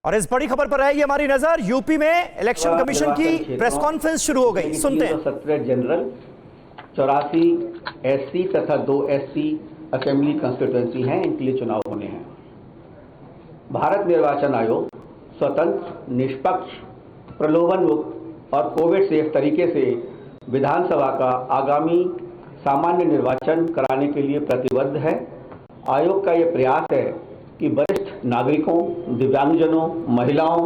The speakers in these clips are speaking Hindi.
और इस बड़ी खबर पर रहेगी हमारी नजर। यूपी में इलेक्शन कमीशन की प्रेस कॉन्फ्रेंस शुरू हो गई, सुनते हैं। सेक्रेटरी जनरल 84 एससी तथा 2 एससी असेंबली कंस्टिट्यूएंसी हैं, इनके लिए चुनाव होने हैं। भारत निर्वाचन आयोग स्वतंत्र, निष्पक्ष, प्रलोभन मुक्त और कोविड सेफ तरीके से विधानसभा का आगामी सामान्य निर्वाचन कराने के लिए प्रतिबद्ध है। आयोग का यह प्रयास है कि वरिष्ठ नागरिकों, दिव्यांगजनों, महिलाओं,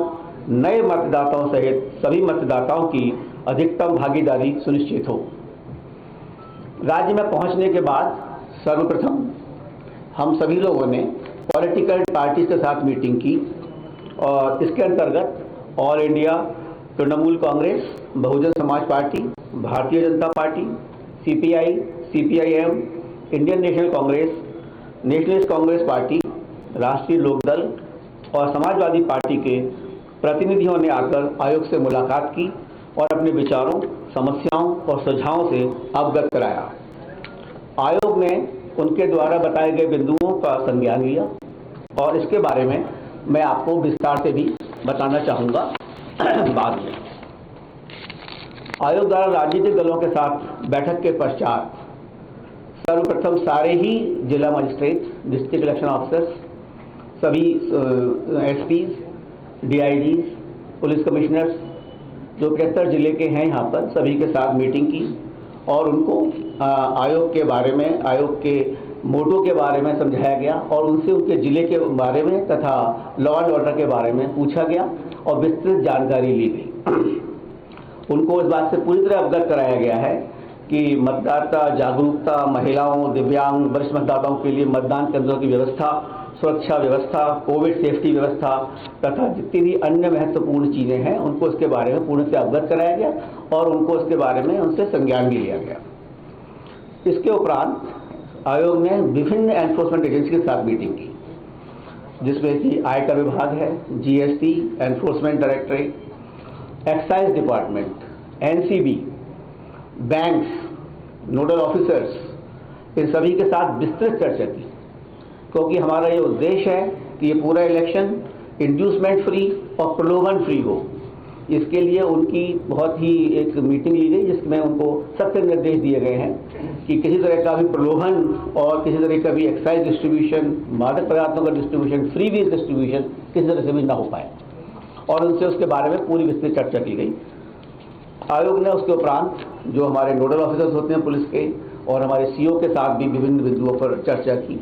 नए मतदाताओं सहित सभी मतदाताओं की अधिकतम भागीदारी सुनिश्चित हो। राज्य में पहुंचने के बाद सर्वप्रथम हम सभी लोगों ने पॉलिटिकल पार्टी के साथ मीटिंग की और इसके अंतर्गत all India Trinamool Congress, Bahujan Samaj party, Bharatiya Janata party, CPI, CPIM, Indian national Congress, nationalist Congress party, राष्ट्रीय लोकदल और समाजवादी पार्टी के प्रतिनिधियों ने आकर आयोग से मुलाकात की और अपने विचारों, समस्याओं और सुझावों से अवगत कराया। आयोग ने उनके द्वारा बताए गए बिंदुओं का संज्ञान लिया और इसके बारे में मैं आपको विस्तार से भी बताना चाहूँगा बाद में। आयोग द्वारा राजनीतिक दलों के साथ बैठक के पश्चात सर्वप्रथम सारे ही जिला मजिस्ट्रेट, डिस्ट्रिक्ट इलेक्शन ऑफिसर्स, सभी एसपीज, डीआईजीज, पुलिस कमिश्नर्स जो 73 जिले के हैं यहाँ पर, सभी के साथ मीटिंग की और उनको आयोग के बारे में, आयोग के मोटो के बारे में समझाया गया और उनसे उनके जिले के बारे में तथा लॉ एंड ऑर्डर के बारे में पूछा गया और विस्तृत जानकारी ली गई। उनको इस बात से पूरी तरह अवगत कराया गया है कि मतदाता जागरूकता, महिलाओं, दिव्यांग, वरिष्ठ मतदाताओं के लिए मतदान केंद्रों की व्यवस्था, सुरक्षा व्यवस्था, कोविड सेफ्टी व्यवस्था तथा जितनी भी अन्य महत्वपूर्ण चीज़ें हैं उनको इसके बारे में पूर्ण से अवगत कराया गया और उनको इसके बारे में उनसे संज्ञान भी लिया गया। इसके उपरांत आयोग ने विभिन्न एनफोर्समेंट एजेंसी के साथ मीटिंग की, जिसमें कि आयकर विभाग है, GST, enforcement directorate, excise department, NCB, banks, nodal officers, इन सभी के साथ विस्तृत चर्चा की, क्योंकि हमारा ये उद्देश्य है कि ये पूरा इलेक्शन इंड्यूसमेंट फ्री और प्रलोभन फ्री हो। इसके लिए उनकी बहुत ही एक मीटिंग ली गई जिसमें उनको सख्त निर्देश दिए गए हैं कि किसी तरह का भी प्रलोभन और किसी तरह का भी एक्साइज डिस्ट्रीब्यूशन, मादक पदार्थों का डिस्ट्रीब्यूशन, फ्री वीज डिस्ट्रीब्यूशन किसी तरह से भी ना हो पाए और उनसे उसके बारे में पूरी विस्तृत चर्चा की गई। आयोग ने उसके उपरांत जो हमारे नोडल ऑफिसर्स होते हैं पुलिस के और हमारे सीओ के साथ भी विभिन्न बिंदुओं पर चर्चा की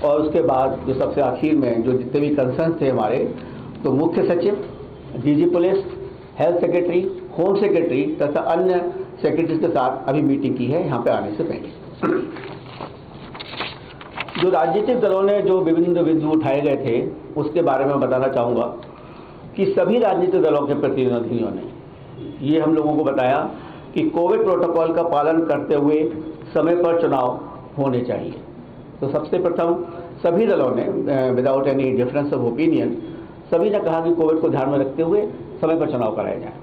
और उसके बाद जो सबसे आखिर में जो जितने भी कंसर्न थे हमारे, तो मुख्य सचिव, DG police, health secretary, home secretary तथा अन्य सेक्रेटरीज के साथ अभी मीटिंग की है यहाँ पे आने से पहले। जो राजनीतिक दलों ने जो विभिन्न बिंदु उठाए गए थे उसके बारे में बताना चाहूँगा कि सभी राजनीतिक दलों के प्रतिनिधियों ने ये हम लोगों को बताया कि कोविड प्रोटोकॉल का पालन करते हुए समय पर चुनाव होने चाहिए। तो सबसे प्रथम सभी दलों ने without any difference of opinion सभी ने कहा कि कोविड को ध्यान में रखते हुए समय पर चुनाव कराए जाए।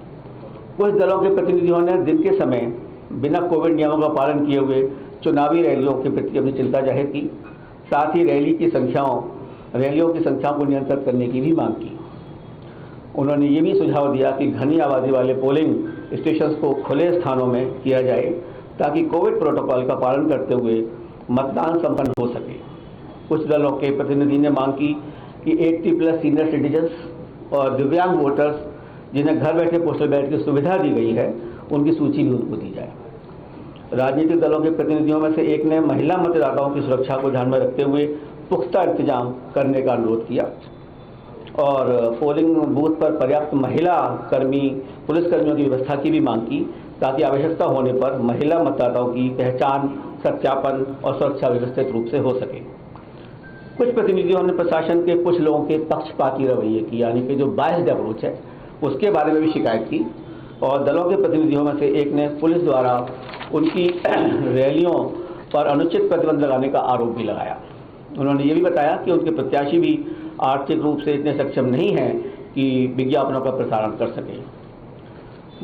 कुछ दलों के प्रतिनिधियों ने दिन के समय बिना कोविड नियमों का पालन किए हुए चुनावी रैलियों के प्रति अपनी चिंता जाहिर की। साथ ही रैलियों की संख्याओं को नियंत्रित करने की भी मांग की। उन्होंने ये भी सुझाव दिया कि घनी आबादी वाले पोलिंग स्टेशंस को खुले स्थानों में किया जाए ताकि कोविड प्रोटोकॉल का पालन करते हुए मतदान संपन्न हो सके। कुछ दलों के प्रतिनिधि ने मांग की कि 80+ सीनियर सिटीजन्स और दिव्यांग वोटर्स जिन्हें घर बैठे पोस्टल बैलेट की सुविधा दी गई है उनकी सूची भी उनको दी जाए। राजनीतिक दलों के प्रतिनिधियों में से एक ने महिला मतदाताओं की सुरक्षा को ध्यान में रखते हुए पुख्ता इंतजाम करने का अनुरोध किया और पोलिंग बूथ पर पर्याप्त महिला कर्मी, पुलिसकर्मियों की व्यवस्था की भी मांग की ताकि आवश्यकता होने पर महिला मतदाताओं की पहचान, सत्यापन और सुरक्षा व्यवस्थित रूप से हो सके। कुछ प्रतिनिधियों ने प्रशासन के कुछ लोगों के पक्षपाती रवैये की, यानी कि जो बायस्ड अप्रोच है, उसके बारे में भी शिकायत की और दलों के प्रतिनिधियों में से एक ने पुलिस द्वारा उनकी रैलियों पर अनुचित प्रतिबंध लगाने का आरोप भी लगाया। उन्होंने ये भी बताया कि उनके प्रत्याशी भी आर्थिक रूप से इतने सक्षम नहीं हैं कि विज्ञापनों का प्रसारण कर सके।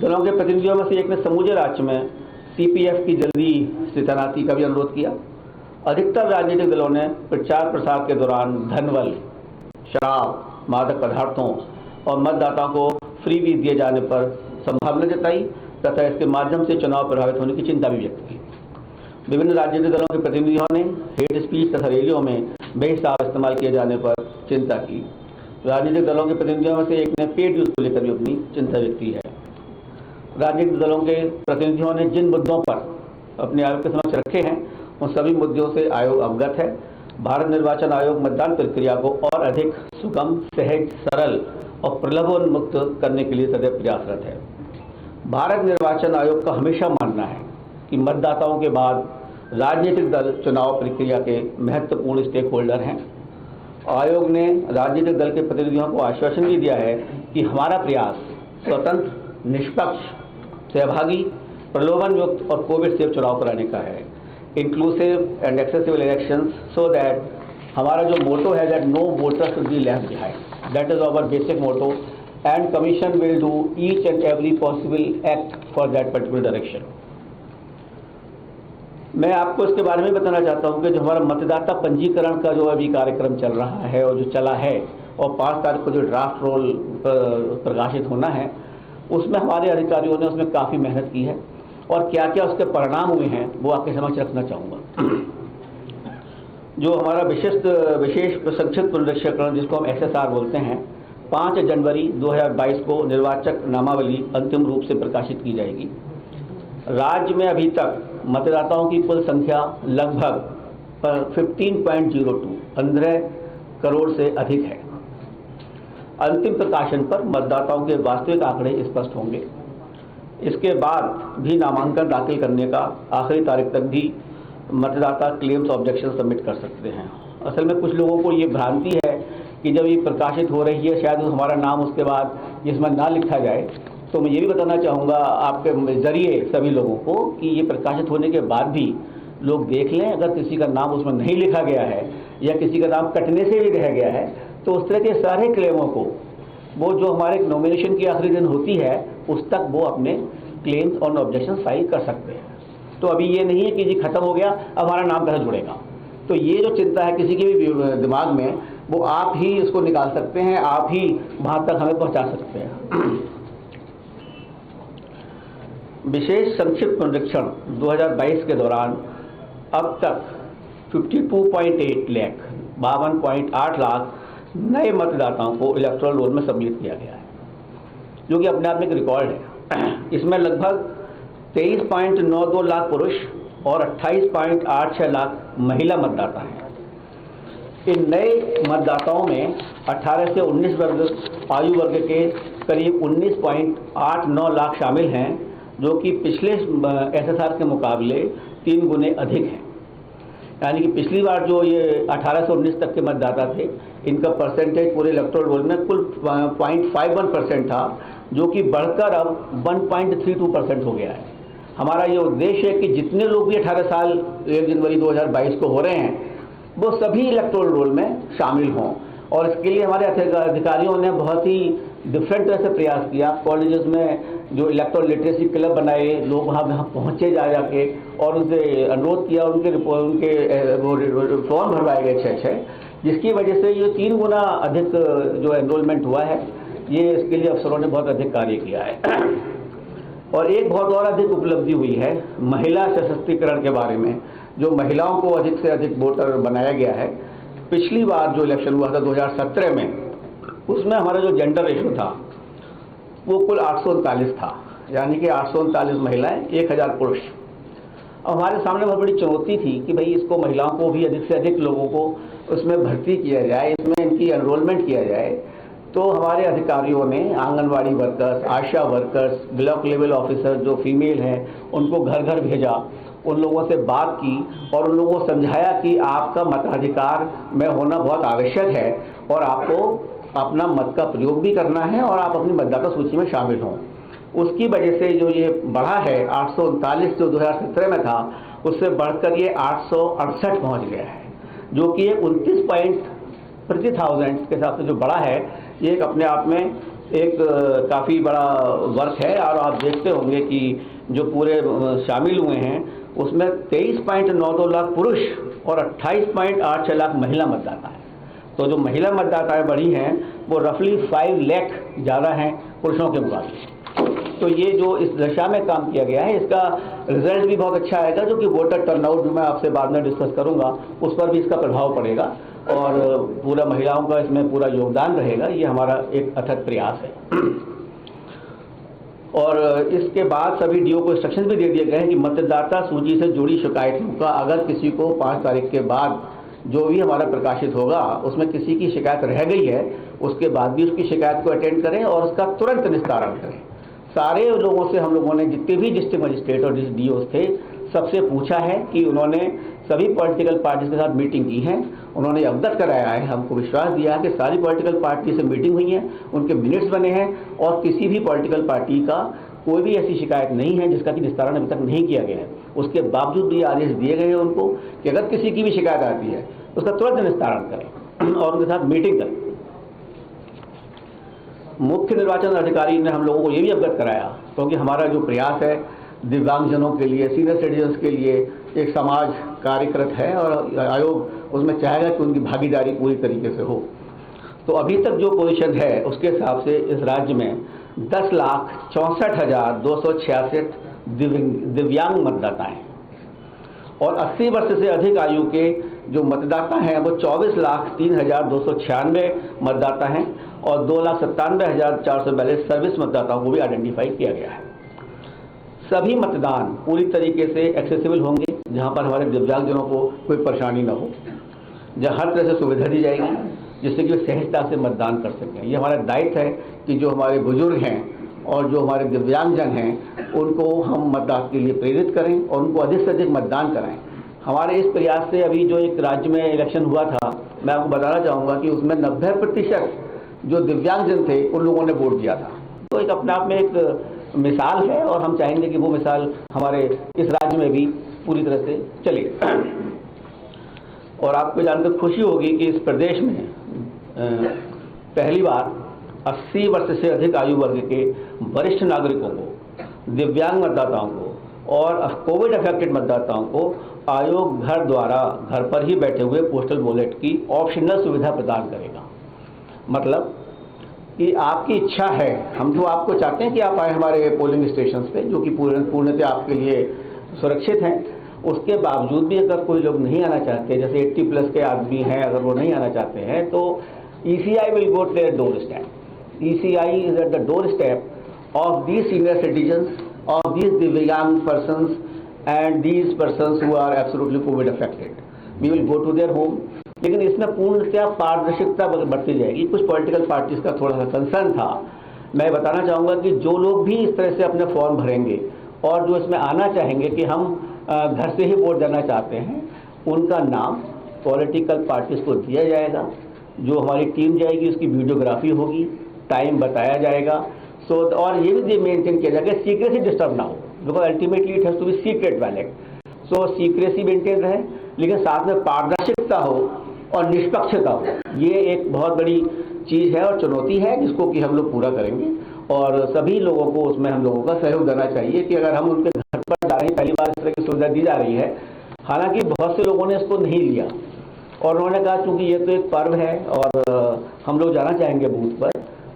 दलों के प्रतिनिधियों में से एक ने समूचे राज्य में सीपीएफ की जल्दी से तैनाती का भी अनुरोध किया। अधिकतर राजनीतिक दलों ने प्रचार प्रसार के दौरान धनबल, शराब, मादक पदार्थों और मतदाताओं को फ्री भी दिए जाने पर संभावना जताई तथा इसके माध्यम से चुनाव प्रभावित होने की चिंता भी व्यक्त की। विभिन्न राजनीतिक दलों के प्रतिनिधियों ने हेट स्पीच तथा रैलियों में बेहिसाब इस्तेमाल किए जाने पर चिंता की। राजनीतिक दलों के प्रतिनिधियों में से एक ने पेड न्यूज को लेकर भी अपनी चिंता व्यक्त की है। राजनीतिक दलों के प्रतिनिधियों ने जिन मुद्दों पर अपने आयोग के समक्ष रखे हैं उन सभी मुद्दों से आयोग अवगत है। भारत निर्वाचन आयोग मतदान प्रक्रिया को और अधिक सुगम, सहज, सरल और प्रलोभन मुक्त करने के लिए सदैव प्रयासरत है। भारत निर्वाचन आयोग का हमेशा मानना है कि मतदाताओं के बाद राजनीतिक दल चुनाव प्रक्रिया के महत्वपूर्ण स्टेक होल्डर हैं। आयोग ने राजनीतिक दल के प्रतिनिधियों को आश्वासन भी दिया है कि हमारा प्रयास स्वतंत्र, निष्पक्ष, सहभागी, प्रलोभन युक्त और कोविड सेफ चुनाव कराने का है, inclusive and accessible elections, so that हमारा जो मोटो है that no voter should be left behind, that is our basic motto and commission will do each and every possible act for that particular direction. मैं आपको इसके बारे में बताना चाहता हूं कि जो हमारा मतदाता पंजीकरण का जो अभी कार्यक्रम चल रहा है और जो चला है और 5 तारीख को जो ड्राफ्ट रोल प्रकाशित होना है, उसमें हमारे अधिकारियों ने उसमें काफ़ी मेहनत की है और क्या क्या उसके परिणाम हुए हैं वो आपके समक्ष रखना चाहूँगा। जो हमारा विशेष संक्षिप्त पुनरीक्षण जिसको हम SSR बोलते हैं, 5 जनवरी 2022 को निर्वाचक नामावली अंतिम रूप से प्रकाशित की जाएगी। राज्य में अभी तक मतदाताओं की कुल संख्या लगभग 15 करोड़ से अधिक है। अंतिम प्रकाशन पर मतदाताओं के वास्तविक आंकड़े स्पष्ट होंगे। इसके बाद भी नामांकन दाखिल करने का आखिरी तारीख तक भी मतदाता क्लेम्स ऑब्जेक्शन सबमिट कर सकते हैं। असल में कुछ लोगों को ये भ्रांति है कि जब ये प्रकाशित हो रही है शायद हमारा नाम उसके बाद जिसमें ना लिखा जाए, तो मैं ये भी बताना चाहूँगा आपके जरिए सभी लोगों को कि ये प्रकाशित होने के बाद भी लोग देख लें, अगर किसी का नाम उसमें नहीं लिखा गया है या किसी का नाम कटने से भी रह गया है तो उस तरह के सारे क्लेमों को वो जो हमारे नॉमिनेशन की आखिरी दिन होती है उस तक वो अपने क्लेम्स और ऑब्जेक्शन फाइल कर सकते हैं। तो अभी ये नहीं है कि जी खत्म हो गया अब हमारा नाम कैसे जुड़ेगा। तो ये जो चिंता है किसी के भी दिमाग में वो आप ही इसको निकाल सकते हैं, आप ही वहाँ तक हमें पहुँचा सकते हैं। विशेष संक्षिप्त पुनरीक्षण 2022 के दौरान अब तक 52.8 लाख 52.8 लाख नए मतदाताओं को इलेक्टोरल रोल में सम्मिलित किया गया है, जो कि अपने आप में एक रिकॉर्ड है। इसमें लगभग 23.92 लाख पुरुष और 28.86 लाख महिला मतदाता हैं। इन नए मतदाताओं में 18 से 19 वर्ग आयु वर्ग के करीब 19.89 लाख शामिल हैं, जो कि पिछले SSR के मुकाबले 3 गुने अधिक हैं। यानी कि पिछली बार जो ये 18 से 19 तक के मतदाता थे, इनका परसेंटेज पूरे इलेक्टोरल रोल में कुल 0.51% था, जो कि बढ़कर अब 1.32% हो गया है। हमारा ये उद्देश्य है कि जितने लोग भी 18 साल 1 जनवरी 2022 को हो रहे हैं वो सभी इलेक्टोरल रोल में शामिल हों, और इसके लिए हमारे अधिकारियों ने बहुत ही डिफरेंट तरह से प्रयास किया। कॉलेजेस में जो इलेक्टोरल लिटरेसी क्लब बनाए, लोग वहाँ पहुँचे जाके और उनसे अनुरोध किया, उनके फॉर्म भरवाए गए 6, जिसकी वजह से ये 3 गुना अधिक जो एनरोलमेंट हुआ है। ये इसके लिए अफसरों ने बहुत अधिक कार्य किया है। और एक बहुत और अधिक उपलब्धि हुई है महिला सशक्तिकरण के बारे में, जो महिलाओं को अधिक से अधिक वोटर बनाया गया है। पिछली बार जो इलेक्शन हुआ था 2017 में, उसमें हमारा जो जेंडर रेशो था वो कुल 839 था, यानी कि 839 महिलाएं 1000 पुरुष। अब हमारे सामने बहुत बड़ी चुनौती थी कि भाई इसको महिलाओं को भी अधिक से अधिक लोगों को उसमें भर्ती किया जाए, इसमें इनकी एनरोलमेंट किया जाए। तो हमारे अधिकारियों ने आंगनवाड़ी वर्कर्स, आशा वर्कर्स, ब्लॉक लेवल ऑफिसर जो फीमेल हैं उनको घर घर भेजा, उन लोगों से बात की और उन लोगों को समझाया कि आपका मताधिकार में होना बहुत आवश्यक है और आपको अपना मत का प्रयोग भी करना है और आप अपनी मतदाता सूची में शामिल हों। उसकी वजह से जो ये बढ़ा है 839 जो 2017 में था, उससे बढ़कर ये 868 पहुँच गया है, जो कि 29 पॉइंट प्रति 1000 के हिसाब से जो बड़ा है, ये एक अपने आप में एक काफ़ी बड़ा वर्क है। और आप देखते होंगे कि जो पूरे शामिल हुए हैं उसमें 23.92 लाख पुरुष और 28.86 लाख महिला मतदाता है। तो जो महिला मतदाताएं बढ़ी हैं वो रफली 5 लाख ज़्यादा हैं पुरुषों के मुकाबले। तो ये जो इस दिशा में काम किया गया है, इसका रिजल्ट भी बहुत अच्छा आएगा, जो कि वोटर टर्नआउट जो मैं आपसे बाद में डिस्कस करूंगा उस पर भी इसका प्रभाव पड़ेगा और पूरा महिलाओं का इसमें पूरा योगदान रहेगा। ये हमारा एक अथक प्रयास है। और इसके बाद सभी डीओ को इंस्ट्रक्शन भी दे दिए गए हैं कि मतदाता सूची से जुड़ी शिकायतों का अगर किसी को 5 तारीख के बाद जो भी हमारा प्रकाशित होगा उसमें किसी की शिकायत रह गई है, उसके बाद भी उसकी शिकायत को अटेंड करें और उसका तुरंत निस्तारण करें। सारे लोगों से हम लोगों ने, जितने भी डिस्ट्रिक्ट मजिस्ट्रेट और डीओ थे, सबसे पूछा है कि उन्होंने सभी पॉलिटिकल पार्टीज के साथ मीटिंग की है, उन्होंने अवगत कराया है, हमको विश्वास दिया है कि सारी पॉलिटिकल पार्टी से मीटिंग हुई है, उनके मिनट्स बने हैं और किसी भी पॉलिटिकल पार्टी का कोई भी ऐसी शिकायत नहीं है जिसका कि निस्तारण अभी तक नहीं किया गया है। उसके बावजूद भी आदेश दिए गए हैं उनको कि अगर किसी की भी शिकायत आती है उसका तुरंत निस्तारण करें और उनके साथ मीटिंग करें। मुख्य निर्वाचन अधिकारी ने हम लोगों को ये भी अवगत कराया, क्योंकि हमारा जो प्रयास है दिव्यांगजनों के लिए, सीनियर सिटीजन्स के लिए एक समाज कार्यकृत है और आयोग उसमें चाहेगा कि उनकी भागीदारी पूरी तरीके से हो। तो अभी तक जो पोजीशन है उसके हिसाब से इस राज्य में 10,64,266 दिव्यांग मतदाता हैं और 80 वर्ष से अधिक आयु के जो मतदाता हैं वो 24,03,296 मतदाता हैं और 2,97,442 सर्विस मतदाताओं को भी आइडेंटिफाई किया गया है। सभी मतदान पूरी तरीके से एक्सेसिबल होंगे, जहां पर हमारे दिव्यांगजनों को कोई परेशानी न हो, जहां हर तरह से सुविधा दी जाएगी जिससे कि वे सहजता से मतदान कर सकें। ये हमारा दायित्व है कि जो हमारे बुजुर्ग हैं और जो हमारे दिव्यांगजन हैं उनको हम मतदान के लिए प्रेरित करें और उनको अधिक से अधिक मतदान कराएं। हमारे इस प्रयास से अभी जो एक राज्य में इलेक्शन हुआ था, मैं आपको बताना चाहूँगा कि उसमें 90% जो दिव्यांगजन थे उन लोगों ने वोट दिया था। तो एक अपने आप में एक मिसाल है और हम चाहेंगे कि वो मिसाल हमारे इस राज्य में भी पूरी तरह से चले। और आपको जानकर खुशी होगी कि इस प्रदेश में पहली बार 80 वर्ष से अधिक आयु वर्ग के वरिष्ठ नागरिकों को, दिव्यांग मतदाताओं को और कोविड अफेक्टेड मतदाताओं को आयोग घर द्वारा घर पर ही बैठे हुए पोस्टल बैलेट की ऑप्शनल सुविधा प्रदान करेगा। मतलब कि आपकी इच्छा है, हम तो आपको चाहते हैं कि आप आए हमारे पोलिंग स्टेशन पे, जो कि पूर्णतः आपके लिए सुरक्षित हैं। उसके बावजूद भी अगर कोई लोग नहीं आना चाहते, जैसे 80+ के आदमी हैं, अगर वो नहीं आना चाहते हैं तो ECI will go to their doorstep. ECI is at the doorstep of these senior citizens, of these divyang persons and these persons who are absolutely COVID affected. We will go to their home. लेकिन इसमें पूर्णतः पारदर्शिता बढ़ती जाएगी। कुछ पॉलिटिकल पार्टीज का थोड़ा सा कंसर्न था। मैं बताना चाहूँगा कि जो लोग भी इस तरह से अपने फॉर्म भरेंगे और जो इसमें आना चाहेंगे कि हम घर से ही वोट देना चाहते हैं, उनका नाम पॉलिटिकल पार्टीज को दिया जाएगा। जो हमारी टीम जाएगी उसकी वीडियोग्राफी होगी, टाइम बताया जाएगा। और ये भी मेंटेन किया जाएगा सीक्रेसी डिस्टर्ब ना हो, because ultimately it has to be secret ballot. So secrecy maintain रहे, लेकिन साथ में पारदर्शिता हो और निष्पक्षता हो। ये एक बहुत बड़ी चीज़ है और चुनौती है जिसको कि हम लोग पूरा करेंगे और सभी लोगों को उसमें हम लोगों का सहयोग देना चाहिए कि अगर हम उनके घर पर जा रहे हैं, पहली बार इस तरह की सुविधा दी जा रही है। हालांकि बहुत से लोगों ने इसको नहीं लिया और उन्होंने कहा चूँकि ये तो एक पर्व है और हम लोग जाना चाहेंगे बूथ पर।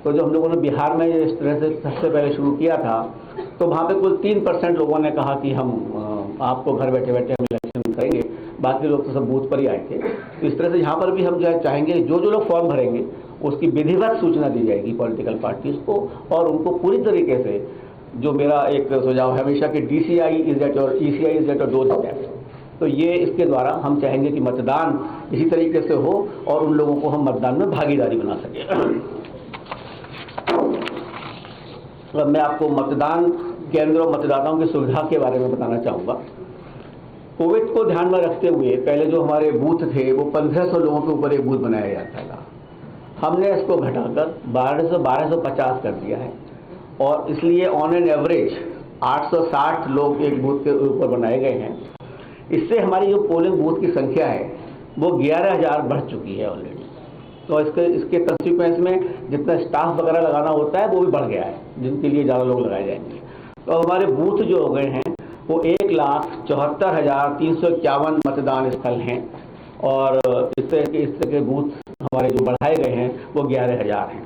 तो जो हम लोगों ने बिहार में इस तरह से सबसे पहले शुरू किया था, तो वहाँ पे कुल 3% लोगों ने कहा कि हम आपको घर बैठे बैठे हम इलेक्शन करेंगे, बाकी लोग तो सब बूथ पर ही आए थे। तो इस तरह से यहाँ पर भी हम जो चाहेंगे जो लोग फॉर्म भरेंगे उसकी विधिवत सूचना दी जाएगी पॉलिटिकल पार्टीज को और उनको पूरी तरीके से, जो मेरा एक सुझाव हमेशा कि ECI is at your doorstep. तो ये इसके द्वारा हम चाहेंगे कि मतदान इसी तरीके से हो और उन लोगों को हम मतदान में भागीदारी बना सकें। अब मैं आपको मतदान केंद्र और मतदाताओं की सुविधा के बारे में बताना चाहूँगा। कोविड को ध्यान में रखते हुए पहले जो हमारे बूथ थे वो 1500 लोगों के ऊपर एक बूथ बनाया जाता था। हमने इसको घटाकर 1250 कर दिया है और इसलिए ऑन एन एवरेज 860 लोग एक बूथ के ऊपर बनाए गए हैं। इससे हमारी जो पोलिंग बूथ की संख्या है वो 11,000 बढ़ चुकी है ऑलरेडी। तो इसके कंसिक्वेंस में जितना स्टाफ वगैरह लगाना होता है वो भी बढ़ गया है, जिनके लिए ज़्यादा लोग लगाए जाएंगे। तो हमारे बूथ जो हो गए हैं वो 1,74,351 मतदान स्थल हैं और इस तरह के बूथ हमारे जो बढ़ाए गए हैं वो 11,000 हैं।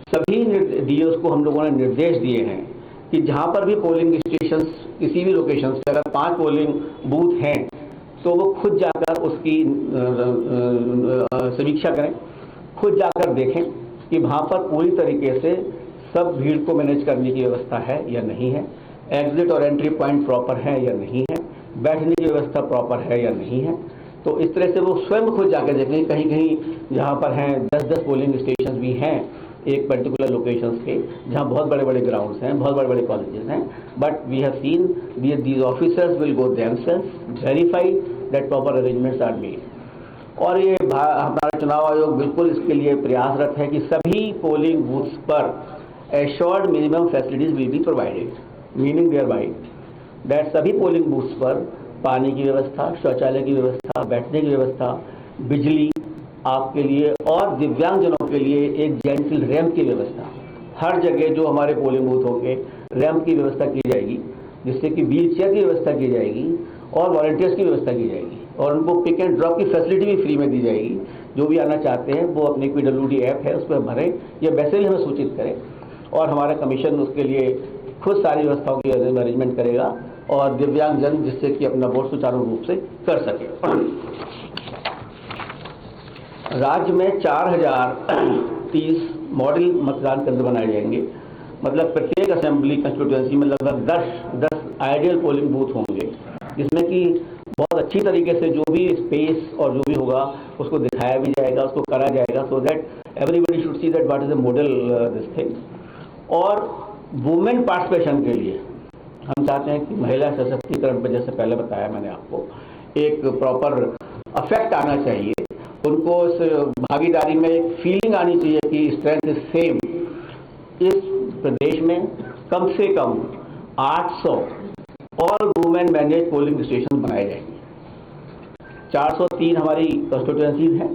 सभी डीओस को हम लोगों ने निर्देश दिए हैं कि जहां पर भी पोलिंग स्टेशन किसी भी लोकेशन से अगर 5 पोलिंग बूथ हैं तो वो खुद जाकर उसकी समीक्षा करें, खुद जाकर देखें कि वहां पर पूरी तरीके से सब भीड़ को मैनेज करने की व्यवस्था है या नहीं है, एग्जिट और एंट्री पॉइंट प्रॉपर है या नहीं है, बैठने की व्यवस्था प्रॉपर है या नहीं है। तो इस तरह से वो स्वयं खुद जाकर देखें। कहीं कहीं जहाँ पर हैं 10-10 पोलिंग स्टेशन भी हैं एक पर्टिकुलर लोकेशंस के, जहाँ बहुत बड़े बड़े ग्राउंड्स हैं, बहुत बड़े बड़े कॉलेजेस हैं, but we have seen these officers will go themselves, verify that proper arrangements are made. और ये हमारा चुनाव आयोग बिल्कुल इसके लिए प्रयासरत है कि सभी पोलिंग बूथ्स पर assured minimum facilities will be provided, meaning thereby that दैट सभी पोलिंग बूथ्स पर पानी की व्यवस्था, शौचालय की व्यवस्था, बैठने की व्यवस्था, बिजली आपके लिए और दिव्यांगजनों के लिए एक जेंटल रैंप की व्यवस्था, हर जगह जो हमारे पोलिंग बूथ होंगे रैंप की व्यवस्था की जाएगी, जिससे कि व्हील चेयर की व्यवस्था की जाएगी और वॉलंटियर्स की व्यवस्था की जाएगी और उनको पिक एंड ड्रॉप की फैसिलिटी भी फ्री में दी जाएगी। जो भी आना चाहते हैं वो अपनी PWD ऐप है उस पर भरें या वैसे ही हमें सूचित करें और हमारा कमीशन उसके लिए खुद सारी व्यवस्थाओं की अरेंजमेंट करेगा और दिव्यांगजन जिससे कि अपना वोट सुचारू रूप से कर सके। राज्य में 4030 मॉडल मतदान केंद्र बनाए जाएंगे, मतलब प्रत्येक असेंबली कंस्टिट्यूएंसी में लगभग 10 आइडियल पोलिंग बूथ होंगे, जिसमें कि बहुत अच्छी तरीके से जो भी स्पेस और जो भी होगा उसको दिखाया भी जाएगा, उसको करा जाएगा, so that everybody should see that what is the model this thing. और वुमेन पार्टिसिपेशन के लिए हम चाहते हैं कि महिला सशक्तिकरण पर, जैसे पहले बताया मैंने आपको, एक प्रॉपर अफेक्ट आना चाहिए, उनको इस भागीदारी में एक फीलिंग आनी चाहिए कि स्ट्रेंथ इज सेम। इस प्रदेश में कम से कम 800 और वुमेन मैनेज पोलिंग स्टेशन बनाए जाएंगे। 403 हमारी कंस्टिट्यूएंसीज हैं,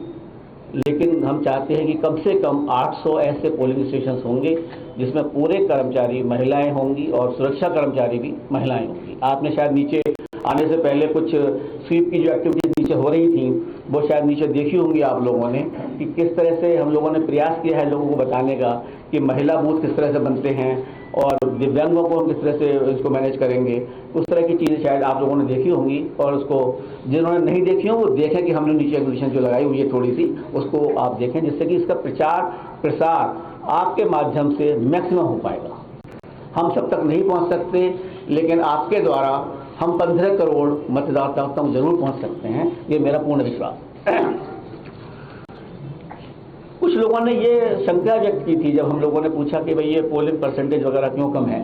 लेकिन हम चाहते हैं कि कम से कम 800 ऐसे पोलिंग स्टेशन होंगे जिसमें पूरे कर्मचारी महिलाएं होंगी और सुरक्षा कर्मचारी भी महिलाएं होंगी। आपने शायद नीचे आने से पहले कुछ स्वीप की जो एक्टिविटीज नीचे हो रही थी वो शायद नीचे देखी होंगी आप लोगों ने कि किस तरह से हम लोगों ने प्रयास किया है लोगों को बताने का कि महिला बूथ किस तरह से बनते हैं और दिव्यांगों को हम किस तरह से इसको मैनेज करेंगे। उस तरह की चीज़ें शायद आप लोगों ने देखी होंगी और उसको जिन्होंने नहीं देखी हो वो देखें कि हमने नीचे एग्जीबिशन जो लगाई हुई है थोड़ी सी, उसको आप देखें, जिससे कि इसका प्रचार प्रसार आपके माध्यम से मैक्सिमम हो पाएगा। हम सब तक नहीं पहुंच सकते, लेकिन आपके द्वारा हम 15 करोड़ मतदाताओं तक जरूर पहुंच सकते हैं, ये मेरा पूर्ण विश्वास। कुछ लोगों ने ये शंका व्यक्त की थी जब हम लोगों ने पूछा कि भाई ये पोलिंग परसेंटेज वगैरह क्यों कम है,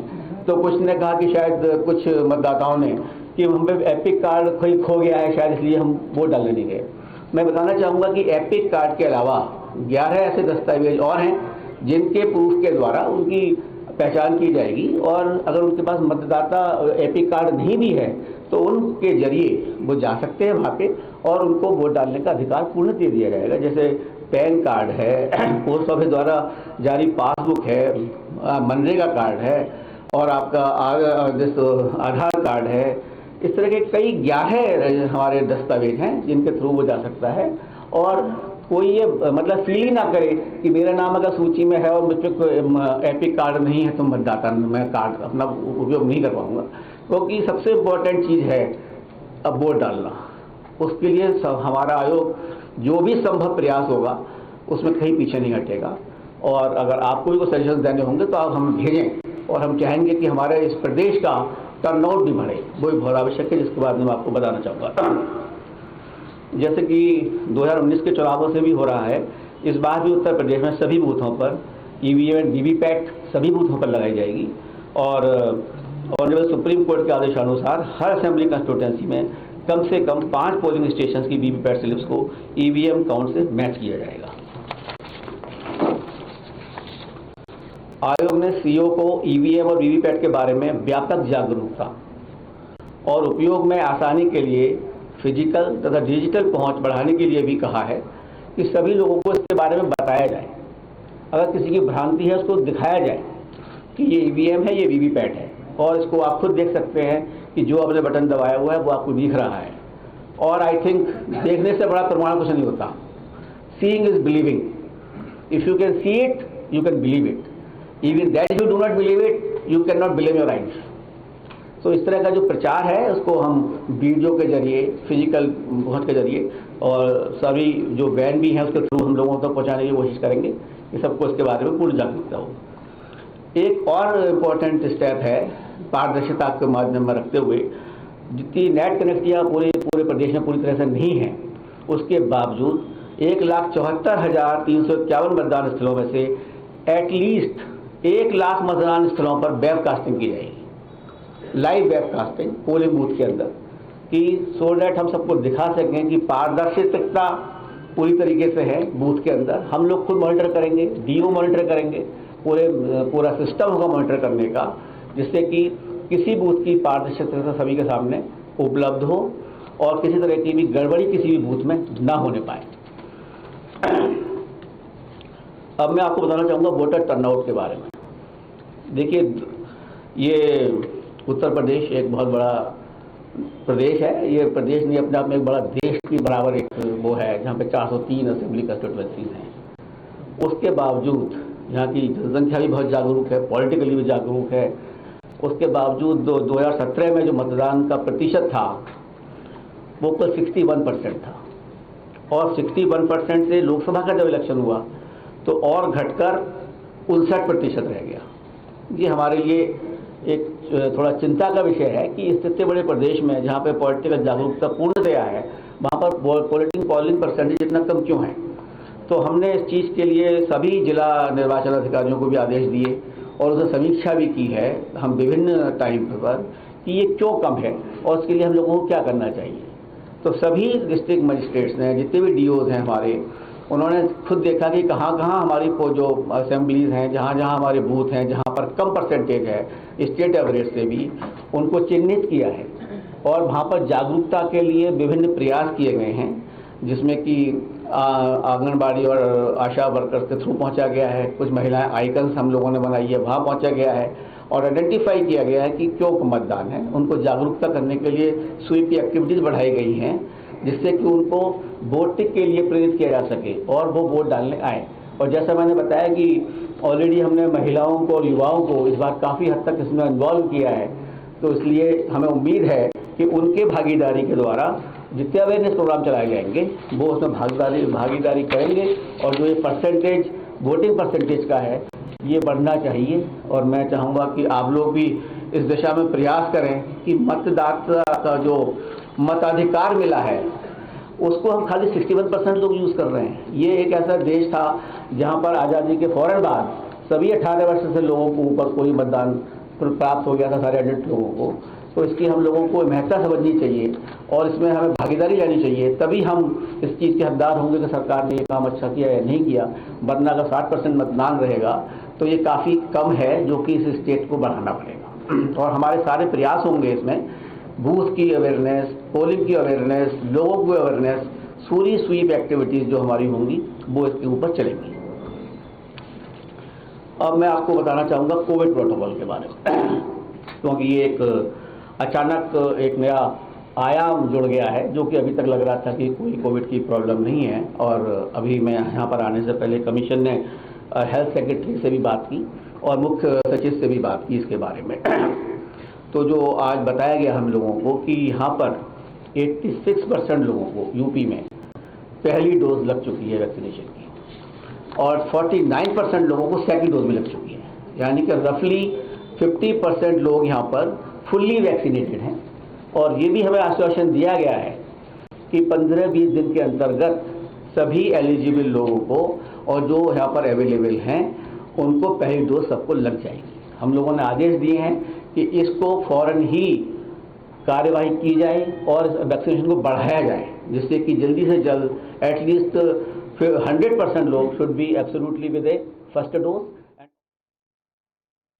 तो कुछ ने कहा कि शायद कुछ मतदाताओं ने कि हम पे एपिक कार्ड कोई खो गया है शायद इसलिए हम वोट डालने नहीं गए। मैं बताना चाहूँगा कि एपिक कार्ड के अलावा 11 ऐसे दस्तावेज और हैं जिनके प्रूफ के द्वारा उनकी पहचान की जाएगी और अगर उनके पास मतदाता एपिक कार्ड नहीं भी है तो उनके जरिए वो जा सकते हैं वहाँ पे और उनको वोट डालने का अधिकार पूर्ण दे दिया जाएगा। जैसे पैन कार्ड है, पोस्ट ऑफिस द्वारा जारी पासबुक है, मनरेगा कार्ड है और आपका आधार कार्ड है। इस तरह के कई 11 हमारे दस्तावेज हैं जिनके थ्रू वो जा सकता है और कोई ये मतलब फील ही ना करे कि मेरा नाम अगर सूची में है और मुझ पर एपिक कार्ड नहीं है तो मतदाता मैं कार्ड अपना उपयोग नहीं कर पाऊंगा, क्योंकि सबसे इम्पोर्टेंट चीज़ है अब वोट डालना। उसके लिए हमारा आयोग जो भी संभव प्रयास होगा उसमें कहीं पीछे नहीं हटेगा और अगर आपको भी कोई सजेशन देने होंगे तो आप हमें भेजें और हम चाहेंगे कि हमारे इस प्रदेश का टर्नआउट भी बढ़े, वो भी बहुत आवश्यक है, जिसके बारे में आपको बताना चाहूँगा। जैसे कि 2019 के चुनावों से भी हो रहा है, इस बार भी उत्तर प्रदेश में सभी बूथों पर EVM एंड VVPAT सभी बूथों पर लगाई जाएगी और ऑनरेबल सुप्रीम कोर्ट के आदेशानुसार हर असेंबली कंस्टिट्यूएंसी में कम से कम 5 पोलिंग स्टेशन की VVPAT स्लिप्स को EVM काउंट से मैच किया जाएगा। आयोग ने CO को EVM और VVPAT के बारे में व्यापक जागरूकता और उपयोग में आसानी के लिए फिजिकल तथा डिजिटल पहुंच बढ़ाने के लिए भी कहा है कि सभी लोगों को इसके बारे में बताया जाए। अगर किसी की भ्रांति है उसको दिखाया जाए कि ये EVM है, ये VVPAT है और इसको आप खुद देख सकते हैं कि जो आपने बटन दबाया हुआ है वो आपको दिख रहा है। और आई थिंक देखने से बड़ा प्रमाण कुछ नहीं होता, seeing is believing. If you can see it, you can believe it. Even that if you do not believe it, you cannot believe your eyes. तो इस तरह का जो प्रचार है उसको हम वीडियो के जरिए, फिजिकल पहुंच के जरिए और सभी जो वैन भी हैं उसके थ्रू हम लोगों तक पहुंचाने की कोशिश करेंगे कि सबको इसके बारे में पूरी जागरूकता हो। एक और इम्पोर्टेंट स्टेप है पारदर्शिता के माध्यम में रखते हुए, जितनी नेट कनेक्टिविटी पूरे प्रदेश में पूरी तरह से नहीं है, उसके बावजूद 1,74,351 मतदान स्थलों में से एटलीस्ट 1 लाख मतदान स्थलों पर वेबकास्टिंग की जाएगी, लाइव वेबकास्टिंग पोलिंग बूथ के अंदर, कि सो डैट हम सबको दिखा सकें कि पारदर्शिता पूरी तरीके से है बूथ के अंदर। हम लोग खुद मॉनिटर करेंगे, डीओ मॉनिटर करेंगे, पूरा सिस्टम होगा मॉनिटर करने का, जिससे कि किसी बूथ की पारदर्शिता सभी के सामने उपलब्ध हो और किसी तरह की भी गड़बड़ी किसी भी बूथ में ना होने पाए। अब मैं आपको बताना चाहूँगा वोटर टर्नआउट के बारे में। देखिए, ये उत्तर प्रदेश एक बहुत बड़ा प्रदेश है। ये प्रदेश नहीं, अपने आप में एक बड़ा देश के बराबर एक वो है, जहाँ पे 403 असेंबली कंस्टिट्यूएंसीज हैं। उसके बावजूद यहाँ की जनसंख्या भी बहुत जागरूक है, पॉलिटिकली भी जागरूक है। उसके बावजूद 2017 में जो मतदान का प्रतिशत था वो कुल 61% था, और 61% से लोकसभा का जब इलेक्शन हुआ तो और घटकर 59% रह गया। ये हमारे लिए एक थोड़ा चिंता का विषय है कि इतने बड़े प्रदेश में जहाँ पे पॉलिटिकल जागरूकता पूर्णतया है, वहाँ पर पोलिंग परसेंटेज इतना कम क्यों है। तो हमने इस चीज़ के लिए सभी जिला निर्वाचन अधिकारियों को भी आदेश दिए और उससे समीक्षा भी की है हम विभिन्न टाइम पर कि ये क्यों कम है और उसके लिए हम लोगों को क्या करना चाहिए। तो सभी डिस्ट्रिक्ट मजिस्ट्रेट्स ने, जितने भी डीओज हैं हमारे, उन्होंने खुद देखा कि कहाँ कहाँ हमारी जो असेंबलीज हैं, जहाँ जहाँ हमारे बूथ हैं, जहाँ पर कम परसेंटेज है स्टेट एवरेज से भी, उनको चिन्हित किया है और वहाँ पर जागरूकता के लिए विभिन्न प्रयास किए गए हैं, जिसमें कि आंगनबाड़ी और आशा वर्कर्स के थ्रू पहुँचा गया है। कुछ महिलाएं आइकन्स हम लोगों ने बनाई है, वहाँ पहुँचा गया है और आइडेंटिफाई किया गया है कि क्यों मतदान है। उनको जागरूकता करने के लिए स्वीप की एक्टिविटीज़ बढ़ाई गई हैं, जिससे कि उनको वोटिंग के लिए प्रेरित किया जा सके और वो वोट डालने आए। और जैसा मैंने बताया कि ऑलरेडी हमने महिलाओं को और युवाओं को इस बार काफ़ी हद तक इसमें इन्वॉल्व किया है, तो इसलिए हमें उम्मीद है कि उनके भागीदारी के द्वारा जितने अवेयरनेस प्रोग्राम चलाए जाएंगे वो उसमें भागीदारी करेंगे और जो ये परसेंटेज वोटिंग परसेंटेज का है ये बढ़ना चाहिए। और मैं चाहूँगा कि आप लोग भी इस दिशा में प्रयास करें कि मतदाता का जो मताधिकार मिला है उसको हम खाली 61% लोग यूज़ कर रहे हैं। ये एक ऐसा देश था जहाँ पर आज़ादी के फौरन बाद सभी 18 वर्ष से लोगों को ऊपर कोई मतदान प्राप्त हो गया था, सारे एडल्ट लोगों को। तो इसकी हम लोगों को महत्ता समझनी चाहिए और इसमें हमें भागीदारी लेनी चाहिए, तभी हम इस चीज़ के हकदार होंगे कि सरकार ने ये काम अच्छा किया या नहीं किया। वरना अगर 60% मतदान रहेगा तो ये काफ़ी कम है, जो कि इस स्टेट को बढ़ाना पड़ेगा। और हमारे सारे प्रयास होंगे इसमें, बूथ की अवेयरनेस, पोलिंग की अवेयरनेस, लोगों की अवेयरनेस, पूरी स्वीप एक्टिविटीज़ जो हमारी होंगी वो इसके ऊपर चलेंगी। अब मैं आपको बताना चाहूँगा कोविड प्रोटोकॉल के बारे में, क्योंकि ये एक अचानक एक नया आयाम जुड़ गया है, जो कि अभी तक लग रहा था कि कोई कोविड की प्रॉब्लम नहीं है। और अभी मैं यहाँ पर आने से पहले कमीशन ने हेल्थ सेक्रेटरी से भी बात की और मुख्य सचिव से भी बात की इसके बारे में। तो जो आज बताया गया हम लोगों को कि यहाँ पर 86% लोगों को यूपी में पहली डोज लग चुकी है वैक्सीनेशन की और 49% लोगों को सेकंड डोज भी लग चुकी है, यानी कि रफली 50% लोग यहाँ पर फुल्ली वैक्सीनेटेड हैं। और ये भी हमें आश्वासन दिया गया है कि 15-20 दिन के अंतर्गत सभी एलिजिबल लोगों को और जो यहाँ पर अवेलेबल हैं उनको पहली डोज सबको लग जाएगी। हम लोगों ने आदेश दिए हैं कि इसको फौरन ही कार्यवाही की जाए और वैक्सीनेशन को बढ़ाया जाए, जिससे कि जल्दी से जल्द एटलीस्ट 100% लोग should be absolutely with A first dose.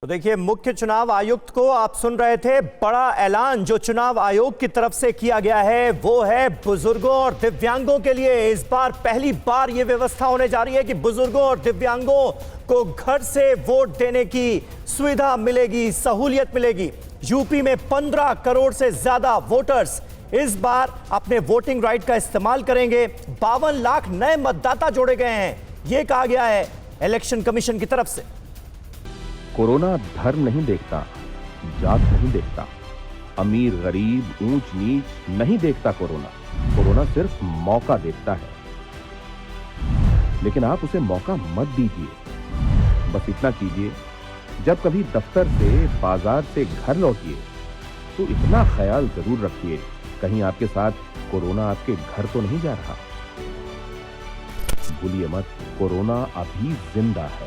तो देखिए, मुख्य चुनाव आयुक्त को आप सुन रहे थे। बड़ा ऐलान जो चुनाव आयोग की तरफ से किया गया है वो है बुजुर्गों और दिव्यांगों के लिए। इस बार पहली बार ये व्यवस्था होने जा रही है कि बुजुर्गों और दिव्यांगों को घर से वोट देने की सुविधा मिलेगी, सहूलियत मिलेगी। यूपी में 15 करोड़ से ज्यादा वोटर्स इस बार अपने वोटिंग राइट का इस्तेमाल करेंगे। 52 लाख नए मतदाता जोड़े गए हैं, यह कहा गया है इलेक्शन कमीशन की तरफ से। कोरोना धर्म नहीं देखता, जात नहीं देखता, अमीर गरीब ऊंच नीच नहीं देखता। कोरोना सिर्फ मौका देखता है, लेकिन आप उसे मौका मत दीजिए। बस इतना कीजिए, जब कभी दफ्तर से बाजार से घर लौटिए तो इतना ख्याल जरूर रखिए कहीं आपके साथ कोरोना आपके घर तो नहीं जा रहा। भूलिए मत, कोरोना अभी जिंदा है।